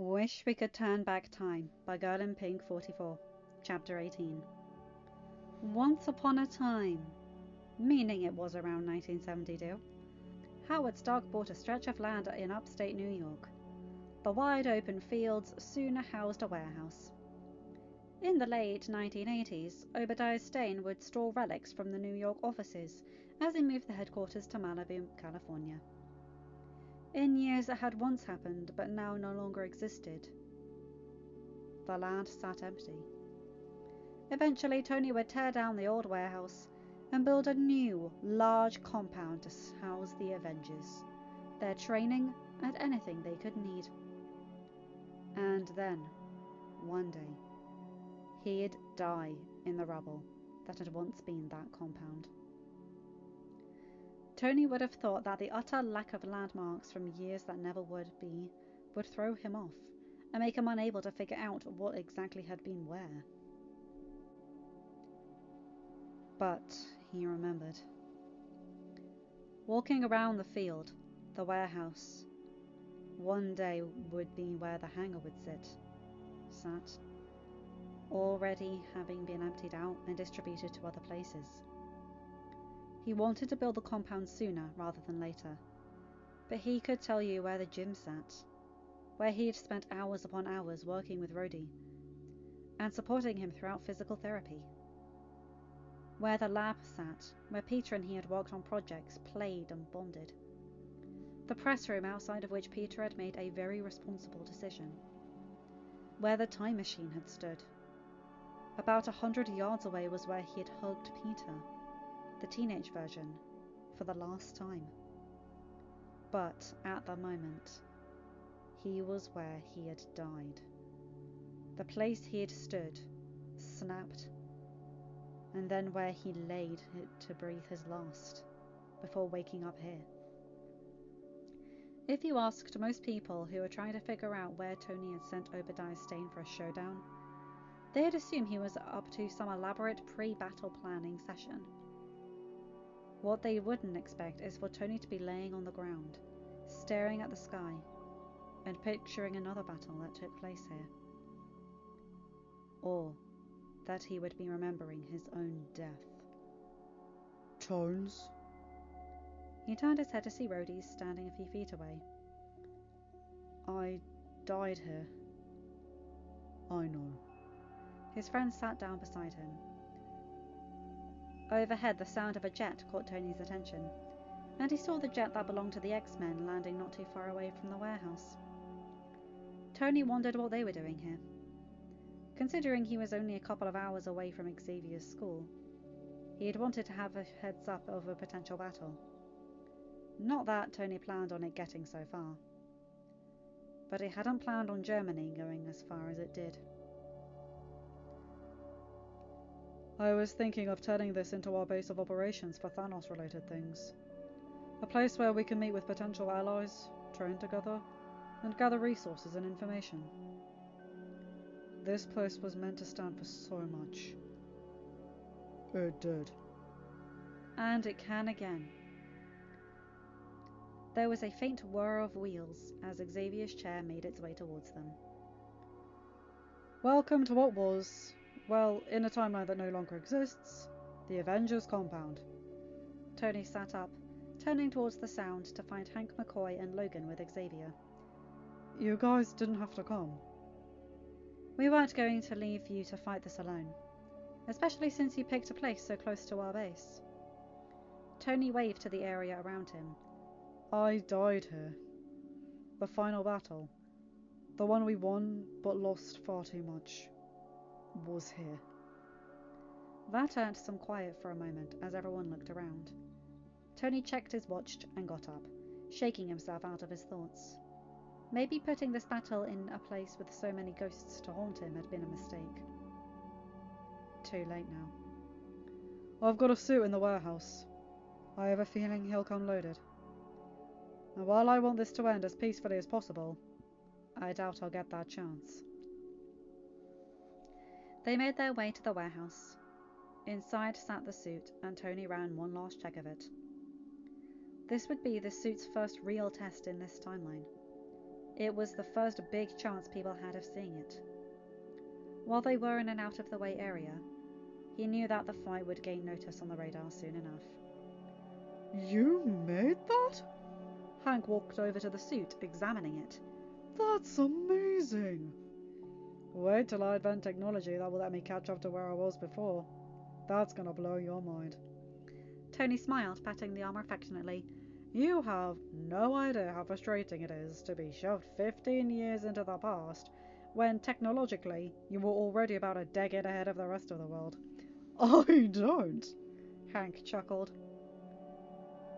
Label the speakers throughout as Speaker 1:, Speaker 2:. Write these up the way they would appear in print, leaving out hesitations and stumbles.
Speaker 1: Wish We Could Turn Back Time by Girlinpink44, Chapter 18. Once upon a time, meaning it was around 1972, Howard Stark bought a stretch of land in upstate New York. The wide open fields soon housed a warehouse. In the late 1980s, Obadiah Stane would store relics from the New York offices as he moved the headquarters to Malibu, California. In years that had once happened but now no longer existed, the land sat empty. Eventually, Tony would tear down the old warehouse and build a new, large compound to house the Avengers, their training and anything they could need. And then, one day, he'd die in the rubble that had once been that compound. Tony would have thought that the utter lack of landmarks from years that never would be would throw him off and make him unable to figure out what exactly had been where. But he remembered. Walking around the field, the warehouse, one day would be where the hangar would sat, already having been emptied out and distributed to other places. He wanted to build the compound sooner rather than later, but he could tell you where the gym sat, where he had spent hours upon hours working with Rhodey and supporting him throughout physical therapy, where the lab sat, where Peter and he had worked on projects, played and bonded, the press room outside of which Peter had made a very responsible decision, where the time machine had stood. About 100 yards away was where he had hugged Peter, the teenage version, for the last time. But at the moment, he was where he had died. The place he had stood, snapped, and then where he laid to breathe his last, before waking up here. If you asked most people who were trying to figure out where Tony had sent Obadiah Stane for a showdown, they'd assume he was up to some elaborate pre-battle planning session. What they wouldn't expect is for Tony to be laying on the ground, staring at the sky, and picturing another battle that took place here. Or that he would be remembering his own death.
Speaker 2: Tones?
Speaker 1: He turned his head to see Rhodey standing a few feet away.
Speaker 2: I died here. I know.
Speaker 1: His friend sat down beside him. Overhead, the sound of a jet caught Tony's attention, and he saw the jet that belonged to the X-Men landing not too far away from the warehouse. Tony wondered what they were doing here. Considering he was only a couple of hours away from Xavier's school, he had wanted to have a heads up of a potential battle. Not that Tony planned on it getting so far, but he hadn't planned on Germany going as far as it did.
Speaker 2: I was thinking of turning this into our base of operations for Thanos-related things. A place where we can meet with potential allies, train together, and gather resources and information. This place was meant to stand for so much. It did.
Speaker 1: And it can again. There was a faint whir of wheels as Xavier's chair made its way towards them.
Speaker 2: Welcome to what was, well, in a timeline that no longer exists, the Avengers compound.
Speaker 1: Tony sat up, turning towards the sound to find Hank McCoy and Logan with Xavier.
Speaker 2: You guys didn't have to come.
Speaker 1: We weren't going to leave you to fight this alone, especially since you picked a place so close to our base. Tony waved to the area around him.
Speaker 2: I died here. The final battle, the one we won but lost far too much, was here.
Speaker 1: That earned some quiet for a moment as everyone looked around. Tony checked his watch and got up, shaking himself out of his thoughts. Maybe putting this battle in a place with so many ghosts to haunt him had been a mistake. Too late now.
Speaker 2: I've got a suit in the warehouse. I have a feeling he'll come loaded. And while I want this to end as peacefully as possible, I doubt I'll get that chance.
Speaker 1: They made their way to the warehouse. Inside sat the suit, and Tony ran one last check of it. This would be the suit's first real test in this timeline. It was the first big chance people had of seeing it. While they were in an out-of-the-way area, he knew that the fight would gain notice on the radar soon enough.
Speaker 2: You made that?
Speaker 1: Hank walked over to the suit, examining it.
Speaker 2: That's amazing. Wait till I invent technology that will let me catch up to where I was before. That's gonna blow your mind.
Speaker 1: Tony smiled, patting the armor affectionately.
Speaker 2: You have no idea how frustrating it is to be shoved 15 years into the past when technologically you were already about a decade ahead of the rest of the world. I don't,
Speaker 1: Hank chuckled.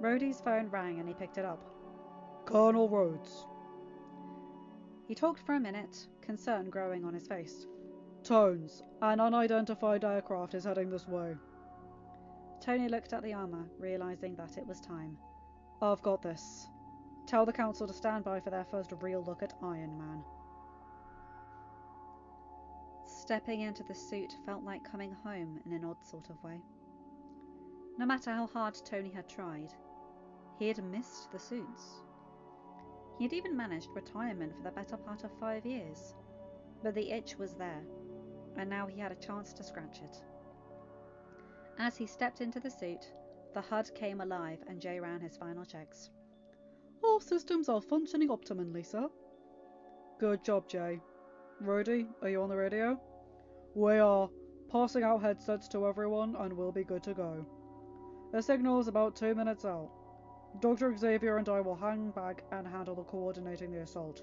Speaker 1: Rhodey's phone rang and he picked it up.
Speaker 2: Colonel Rhodes.
Speaker 1: He talked for a minute, concern growing on his face.
Speaker 2: Tones, an unidentified aircraft is heading this way.
Speaker 1: Tony looked at the armor, realizing that it was time.
Speaker 2: I've got this. Tell the council to stand by for their first real look at Iron Man.
Speaker 1: Stepping into the suit felt like coming home in an odd sort of way. No matter how hard Tony had tried, he had missed the suits. He had even managed retirement for the better part of 5 years, but the itch was there, and now he had a chance to scratch it. As he stepped into the suit, the HUD came alive and Jay ran his final checks.
Speaker 2: All systems are functioning optimally, sir. Good job, Jay. Rhodey, are you on the radio? We are. Passing out headsets to everyone and we'll be good to go. The signal's about 2 minutes out. Dr. Xavier and I will hang back and handle the coordinating the assault.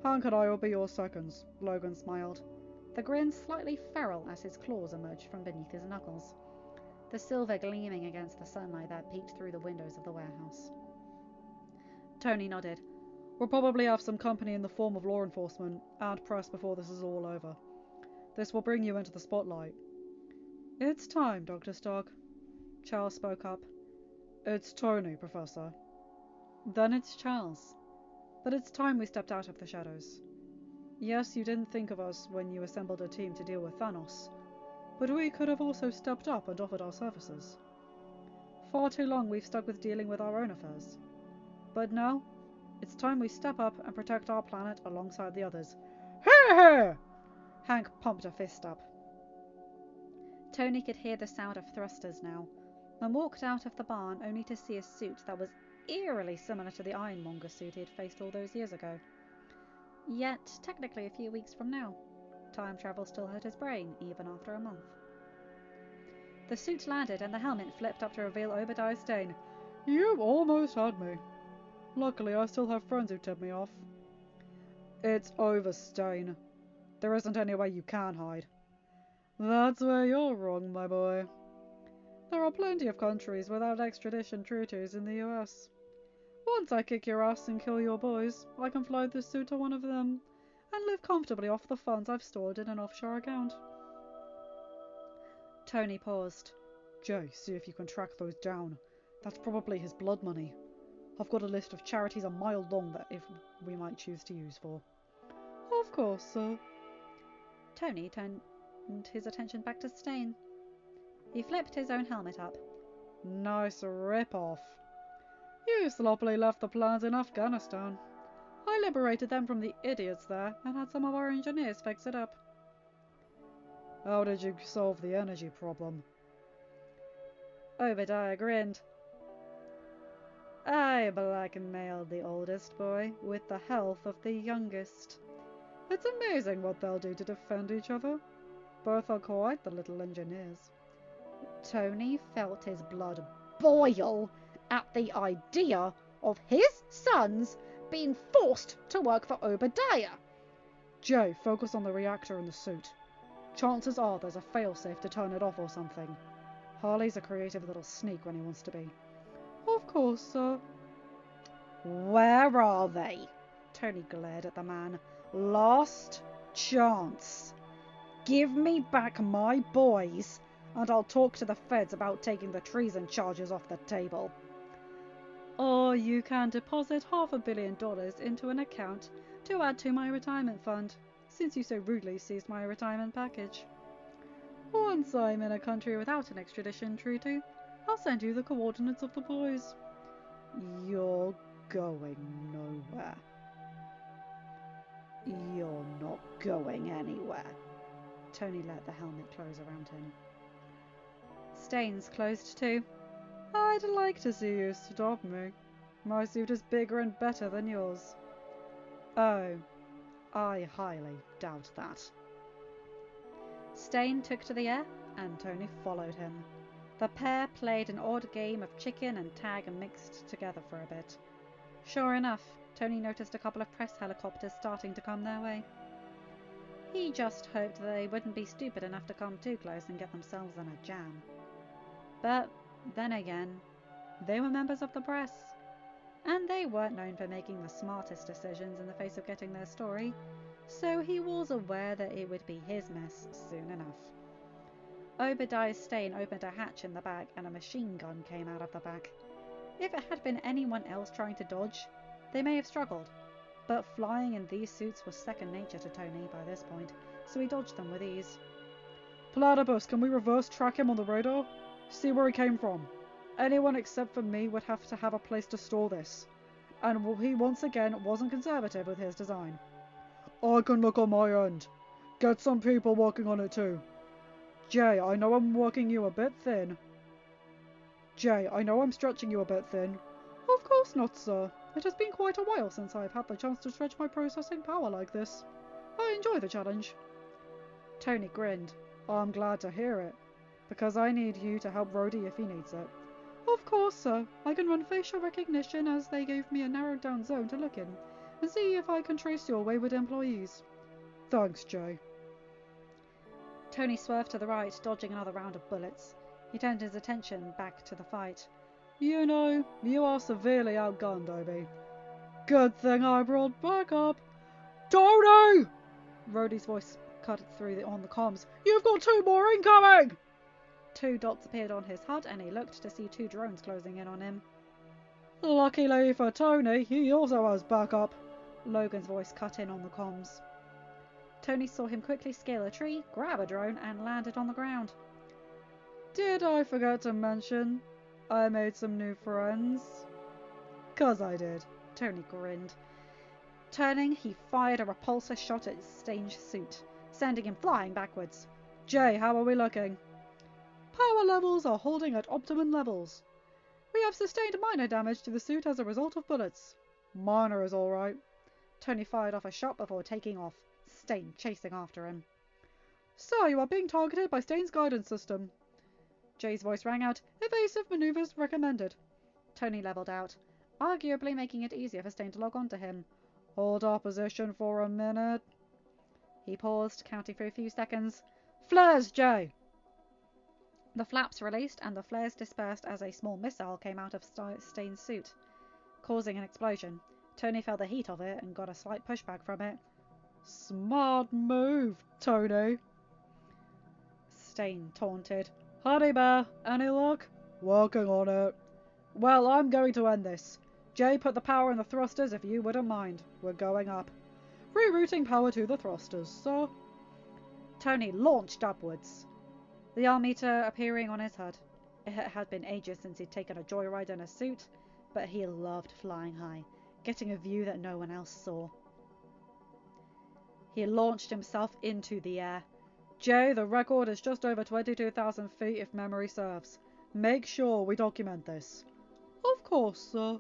Speaker 2: Hank and I will be your seconds, Logan smiled,
Speaker 1: the grin slightly feral as his claws emerged from beneath his knuckles, the silver gleaming against the sunlight that peeked through the windows of the warehouse. Tony nodded.
Speaker 2: We'll probably have some company in the form of law enforcement and press before this is all over. This will bring you into the spotlight. It's time, Dr. Stark. Charles spoke up. It's Tony, Professor. Then it's Charles. But it's time we stepped out of the shadows. Yes, you didn't think of us when you assembled a team to deal with Thanos, but we could have also stepped up and offered our services. Far too long we've stuck with dealing with our own affairs. But now, it's time we step up and protect our planet alongside the others. Hear, hear! Hank pumped a fist up.
Speaker 1: Tony could hear the sound of thrusters now, and walked out of the barn only to see a suit that was eerily similar to the Ironmonger suit he had faced all those years ago. Yet, technically a few weeks from now. Time travel still hurt his brain, even after a month. The suit landed and the helmet flipped up to reveal Obadiah Stane.
Speaker 2: You almost had me. Luckily, I still have friends who tip me off. It's over, Stane. There isn't any way you can hide. That's where you're wrong, my boy. There are plenty of countries without extradition treaties in the US. Once I kick your ass and kill your boys, I can fly this suit to one of them and live comfortably off the funds I've stored in an offshore account.
Speaker 1: Tony paused.
Speaker 2: Jay, see if you can track those down. That's probably his blood money. I've got a list of charities a mile long that we might choose to use for. Of course, sir.
Speaker 1: Tony turned his attention back to Stane. He flipped his own helmet up.
Speaker 2: Nice rip-off. You sloppily left the plans in Afghanistan. I liberated them from the idiots there and had some of our engineers fix it up. How did you solve the energy problem?
Speaker 1: Obadiah grinned. I blackmailed the oldest boy with the health of the youngest.
Speaker 2: It's amazing what they'll do to defend each other. Both are quite the little engineers.
Speaker 3: Tony felt his blood boil at the idea of his sons being forced to work for Obadiah.
Speaker 2: Jay, focus on the reactor in the suit. Chances are there's a failsafe to turn it off or something. Harley's a creative little sneak when he wants to be. Of course, sir.
Speaker 3: Where are they? Tony glared at the man. Last chance. Give me back my boys, and I'll talk to the feds about taking the treason charges off the table.
Speaker 1: Or you can deposit $500 million into an account to add to my retirement fund, since you so rudely seized my retirement package. Once I'm in a country without an extradition treaty, I'll send you the coordinates of the boys.
Speaker 2: You're going nowhere.
Speaker 3: You're not going anywhere. Tony let the helmet close around him.
Speaker 2: Stane's closed too. I'd like to see you stop me. My suit is bigger and better than yours.
Speaker 3: Oh, I highly doubt that.
Speaker 1: Stane took to the air, and Tony followed him. The pair played an odd game of chicken and tag and mixed together for a bit. Sure enough, Tony noticed a couple of press helicopters starting to come their way. He just hoped they wouldn't be stupid enough to come too close and get themselves in a jam. But then again, they were members of the press, and they weren't known for making the smartest decisions in the face of getting their story, so he was aware that it would be his mess soon enough. Obadiah Stane opened a hatch in the back and a machine gun came out of the back. If it had been anyone else trying to dodge, they may have struggled, but flying in these suits was second nature to Tony by this point, so he dodged them with ease.
Speaker 2: Platypus, can we reverse track him on the radar? See where he came from. Anyone except for me would have to have a place to store this, and he once again wasn't conservative with his design. I can look on my end. Get some people working on it too. Jay, I know I'm working you a bit thin. Jay, I know I'm stretching you a bit thin. Of course not, sir. It has been quite a while since I've had the chance to stretch my processing power like this. I enjoy the challenge.
Speaker 3: Tony grinned. I'm glad to hear it, because I need you to help Rhodey if he needs it.
Speaker 2: Of course, sir. I can run facial recognition as they gave me a narrowed down zone to look in, and see if I can trace your wayward employees.
Speaker 3: Thanks, Jay.
Speaker 1: Tony swerved to the right, dodging another round of bullets. He turned his attention back to the fight.
Speaker 2: You know, you are severely outgunned, Obi. Good thing I brought backup. Tony! Rhodey's voice cut through on the comms. You've got 2 more incoming!
Speaker 1: 2 dots appeared on his HUD and he looked to see 2 drones closing in on him.
Speaker 2: Luckily for Tony, he also has backup. Logan's voice cut in on the comms.
Speaker 1: Tony saw him quickly scale a tree, grab a drone and landed on the ground.
Speaker 2: Did I forget to mention I made some new friends? 'Cause I did.
Speaker 1: Tony grinned. Turning, he fired a repulsor shot at Stane's suit, sending him flying backwards.
Speaker 2: Jay, how are we looking? Power levels are holding at optimum levels. We have sustained minor damage to the suit as a result of bullets. Minor is alright.
Speaker 1: Tony fired off a shot before taking off, Stane chasing after him.
Speaker 2: So you are being targeted by Stane's guidance system. Jay's voice rang out, evasive maneuvers recommended.
Speaker 1: Tony levelled out, arguably making it easier for Stane to log on to him.
Speaker 2: Hold our position for a minute.
Speaker 1: He paused, counting for a few seconds.
Speaker 2: Flares, Jay!
Speaker 1: The flaps released and the flares dispersed as a small missile came out of Stane's suit, causing an explosion. Tony felt the heat of it and got a slight pushback from it.
Speaker 2: Smart move, Tony.
Speaker 1: Stane taunted.
Speaker 2: Honey bear, any luck? Working on it. Well, I'm going to end this. Jay, put the power in the thrusters if you wouldn't mind. We're going up. Rerouting power to the thrusters, sir.
Speaker 1: Tony launched upwards, the R-meter appearing on his HUD. It had been ages since he'd taken a joyride in a suit, but he loved flying high, getting a view that no one else saw. He launched himself into the air.
Speaker 2: Jay, the record is just over 22,000 feet if memory serves. Make sure we document this. Of course, sir.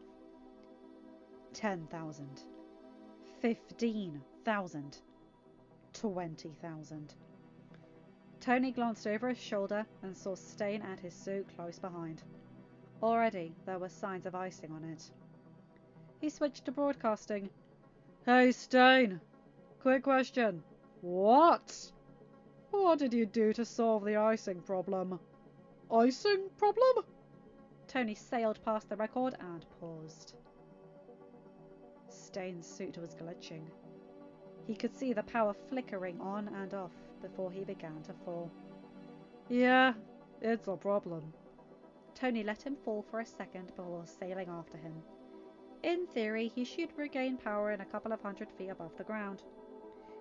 Speaker 1: 10,000. 15,000. 20,000. Tony glanced over his shoulder and saw Stane and his suit close behind. Already there were signs of icing on it. He switched to broadcasting.
Speaker 2: Hey, Stane. Quick question. What? What did you do to solve the icing problem? Icing problem?
Speaker 1: Tony sailed past the record and paused. Stane's suit was glitching. He could see the power flickering on and off before he began to fall.
Speaker 2: Yeah, it's a problem.
Speaker 1: Tony let him fall for a second before sailing after him. In theory, he should regain power in a couple of 100 feet above the ground.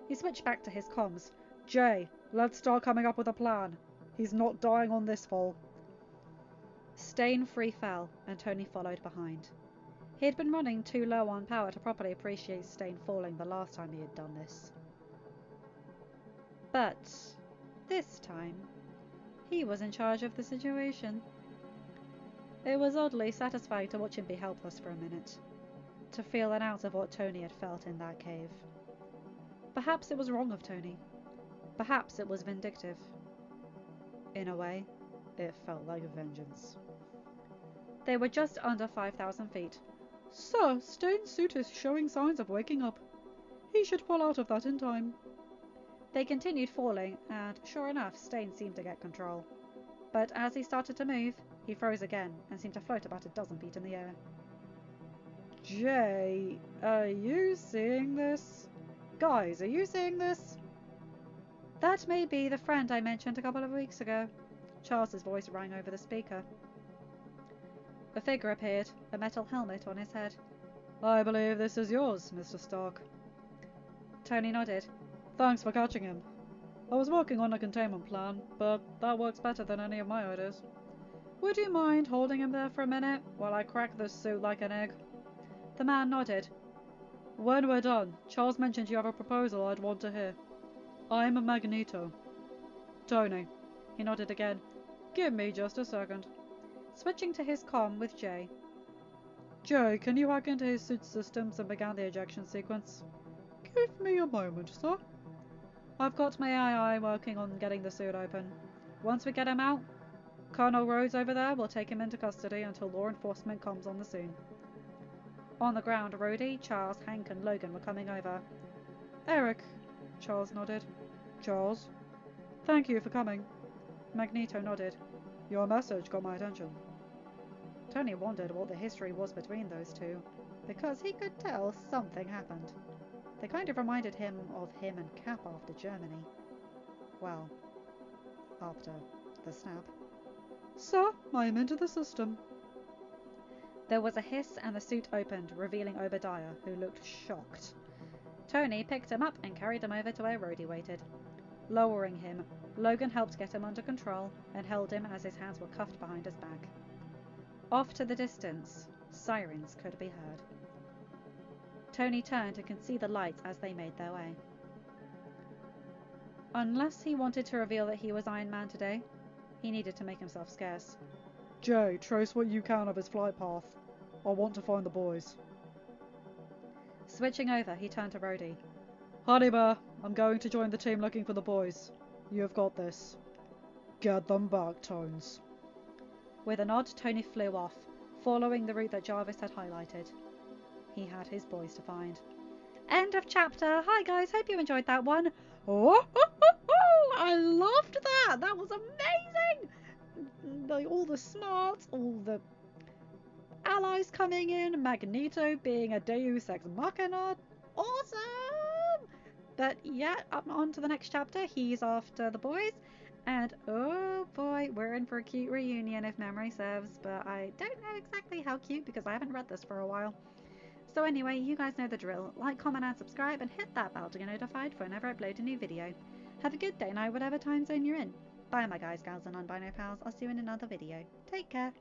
Speaker 1: He switched back to his comms.
Speaker 2: Jay, let's start coming up with a plan. He's not dying on this fall.
Speaker 1: Stane free fell, and Tony followed behind. He had been running too low on power to properly appreciate Stane falling the last time he had done this. But this time, he was in charge of the situation. It was oddly satisfying to watch him be helpless for a minute, to feel an ounce of what Tony had felt in that cave. Perhaps it was wrong of Tony. Perhaps it was vindictive. In a way, it felt like vengeance. They were just under 5,000 feet.
Speaker 2: Sir, Stane's suit is showing signs of waking up. He should pull out of that in time.
Speaker 1: They continued falling, and sure enough, Stane seemed to get control. But as he started to move, he froze again and seemed to float about a dozen feet in the air.
Speaker 2: Jay, are you seeing this? Guys, are you seeing this?
Speaker 1: That may be the friend I mentioned a couple of weeks ago. Charles's voice rang over the speaker. A figure appeared, a metal helmet on his head.
Speaker 2: I believe this is yours, Mr. Stark.
Speaker 1: Tony nodded.
Speaker 2: Thanks for catching him. I was working on a containment plan, but that works better than any of my ideas. Would you mind holding him there for a minute while I crack this suit like an egg?
Speaker 1: The man nodded.
Speaker 2: When we're done, Charles mentioned you have a proposal I'd want to hear. I'm a Magneto. Tony.
Speaker 1: He nodded again.
Speaker 2: Give me just a second.
Speaker 1: Switching to his comm with Jay.
Speaker 2: Jay, can you hack into his suit systems and begin the ejection sequence? Give me a moment, sir.
Speaker 1: I've got my AI working on getting the suit open. Once we get him out, Colonel Rhodes over there will take him into custody until law enforcement comes on the scene. On the ground, Rhodey, Charles, Hank and Logan were coming over.
Speaker 2: Eric. Charles nodded. Charles. Thank you for coming.
Speaker 1: Magneto nodded.
Speaker 2: Your message got my attention.
Speaker 1: Tony wondered what the history was between those two, because he could tell something happened. They kind of reminded him of him and Cap after Germany. Well, after the snap.
Speaker 2: Sir, I am into the system.
Speaker 1: There was a hiss and the suit opened, revealing Obadiah, who looked shocked. Tony picked him up and carried him over to where Rhodey waited. Lowering him, Logan helped get him under control and held him as his hands were cuffed behind his back. Off to the distance, sirens could be heard. Tony turned and could see the lights as they made their way. Unless he wanted to reveal that he was Iron Man today, he needed to make himself scarce.
Speaker 2: Jay, trace what you can of his flight path. I want to find the boys.
Speaker 1: Switching over, he turned to Rhodey.
Speaker 2: Honey Bear, I'm going to join the team looking for the boys. You've got this. Get them back, Tones.
Speaker 1: With a nod, Tony flew off, following the route that Jarvis had highlighted. He had his boys to find. End of chapter. Hi guys, hope you enjoyed that one. Oh, I loved that. That was amazing. All the smarts, all the allies coming in, Magneto being a Deus Ex Machina. Awesome. But yeah, up on to the next chapter. He's after the boys. And oh boy, we're in for a cute reunion if memory serves. But I don't know exactly how cute because I haven't read this for a while. So anyway, you guys know the drill. Like, comment and subscribe and hit that bell to get notified for whenever I upload a new video. Have a good day night, whatever time zone you're in. Bye my guys, gals and non-binary pals. I'll see you in another video. Take care.